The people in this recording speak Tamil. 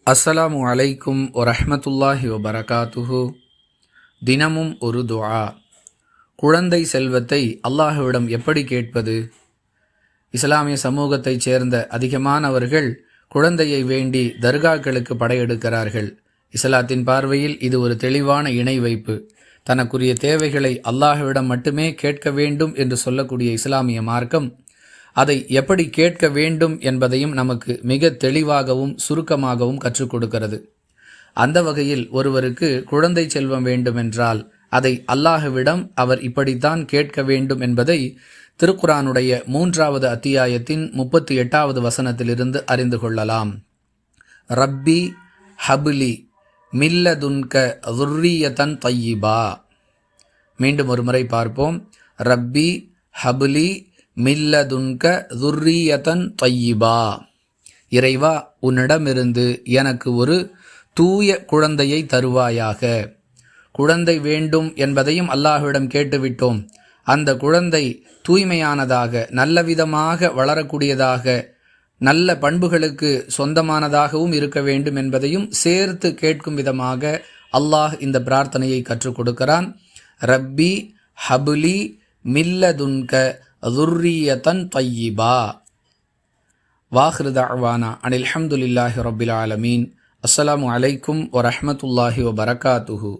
அஸ்ஸலாமு அலைக்கும் வரஹ்மத்துல்லாஹி வபரகாத்துஹு. தினமும் ஒரு துஆ. குழந்தை செல்வத்தை அல்லாஹ்விடம் எப்படி கேட்பது? இஸ்லாமிய சமூகத்தைச் சேர்ந்த அதிகமானவர்கள் குழந்தையை வேண்டி தர்காக்களுக்கு படையெடுக்கிறார்கள். இஸ்லாத்தின் பார்வையில் இது ஒரு தெளிவான இணை வைப்பு. தனக்குரிய தேவைகளை அல்லாஹ்விடம் மட்டுமே கேட்க வேண்டும் என்று சொல்லக்கூடிய இஸ்லாமிய மார்க்கம் அதை எப்படி கேட்க வேண்டும் என்பதையும் நமக்கு மிக தெளிவாகவும் சுருக்கமாகவும் கற்றுக் கொடுக்கிறது. அந்த வகையில் ஒருவருக்கு குழந்தை செல்வம் வேண்டுமென்றால் அதை அல்லாஹ்விடம் அவர் இப்படித்தான் கேட்க வேண்டும் என்பதை திருக்குரானுடைய 3வது அத்தியாயத்தின் 38வது வசனத்திலிருந்து அறிந்து கொள்ளலாம். ரப்பி ஹப்லி மில்லதுன்க துர்ரியதன் தய்யிபா. மீண்டும் ஒரு முறை பார்ப்போம். ரப்பி ஹப்லி மில்லதுன்க துர்ரியதன் தய்யிபா. இறைவா, உன்னிடமிருந்து எனக்கு ஒரு தூய குழந்தையை தருவாயாக. குழந்தை வேண்டும் என்பதையும் அல்லாஹ்விடம் கேட்டுவிட்டோம். அந்த குழந்தை தூய்மையானதாக, நல்லவிதமாக வளரக்கூடியதாக, நல்ல பண்புகளுக்கு சொந்தமானதாகவும் இருக்க வேண்டும் என்பதையும் சேர்த்து கேட்கும் விதமாக அல்லாஹ் இந்த பிரார்த்தனையை கற்றுக் கொடுக்கிறான். ரப்பி ஹபுலி மில்லதுன்க துர்ரியதன் தய்யிபா. வாஹிரு தஅவானா அனில் ஹம்துலில்லாஹி ரப்பில் ஆலமீன். அஸ்ஸலாமு அலைக்கும் வரஹ்மத்துல்லாஹி வபரகாத்துஹு.